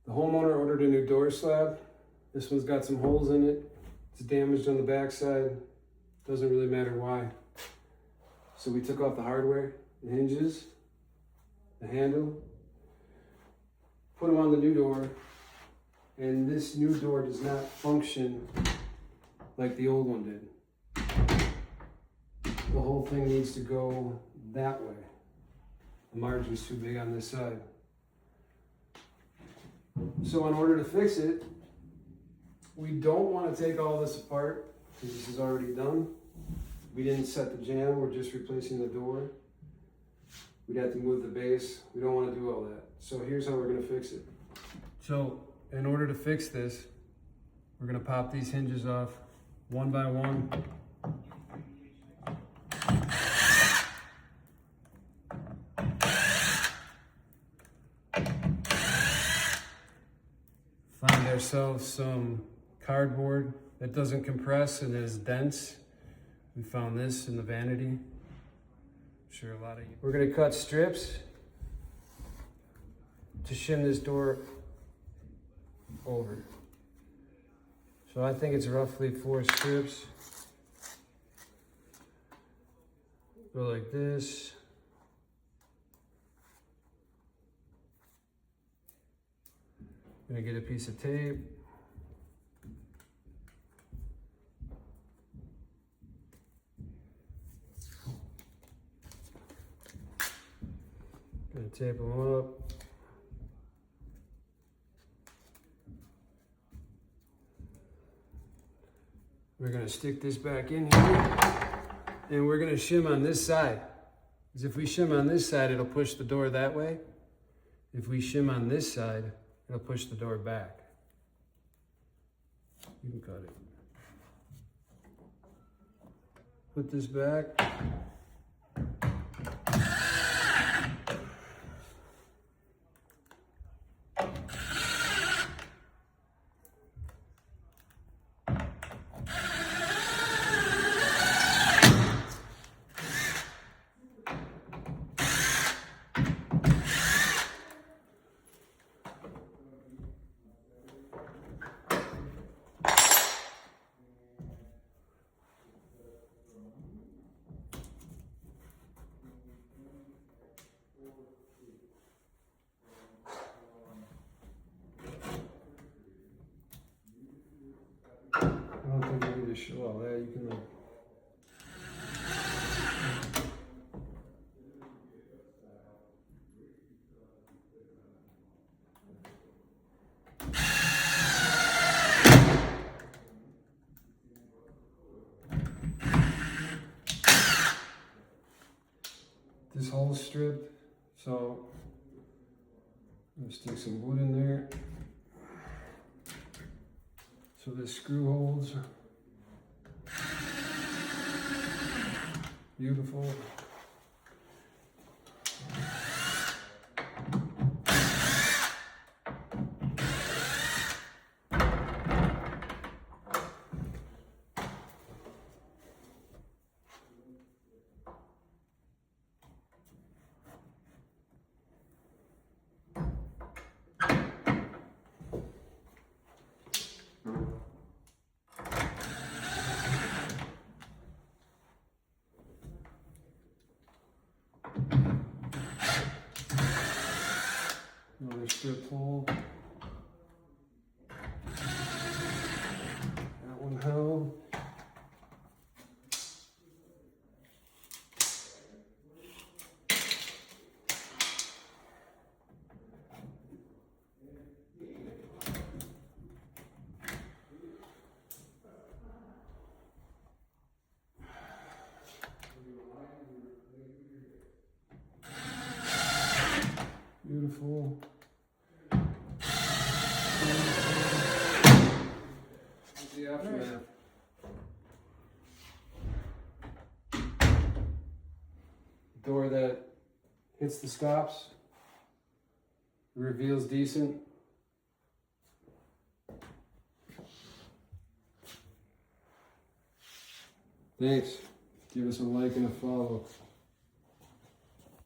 The homeowner ordered a new door slab. This one's got some holes in it. It's damaged on the backside. Doesn't really matter why. So we took off the hardware, the hinges, the handle, put them on the new door, and this new door does not function like the old one did. The whole thing needs to go that way. The margin's too big on this side. So in order to fix it, we don't want to take all this apart because this is already done. We didn't set the jamb, we're just replacing the door. We'd have to move the base. We don't want to do all that. So here's how we're going to fix it. So in order to fix this, we're going to pop these hinges off one by one. Find ourselves some cardboard that doesn't compress and is dense. We found this in the vanity. I'm sure a lot of you. We're going to cut strips to shim this door over. So I think it's roughly 4 strips. Go like this. I'm gonna get a piece of tape. Gonna tape them up. We're gonna stick this back in here and we're gonna shim on this side. Because if we shim on this side, it'll push the door that way. If we shim on this side, it'll push the door back. You can cut it. Put this back. I don't think you need to show all that. You can like. This whole strip, so I'm gonna stick some wood in there. So this screw holds. Beautiful. Another strip hole. That one held. Beautiful. The aftermath. Door that hits the stops, reveals decent. Thanks. Give us a like and a follow.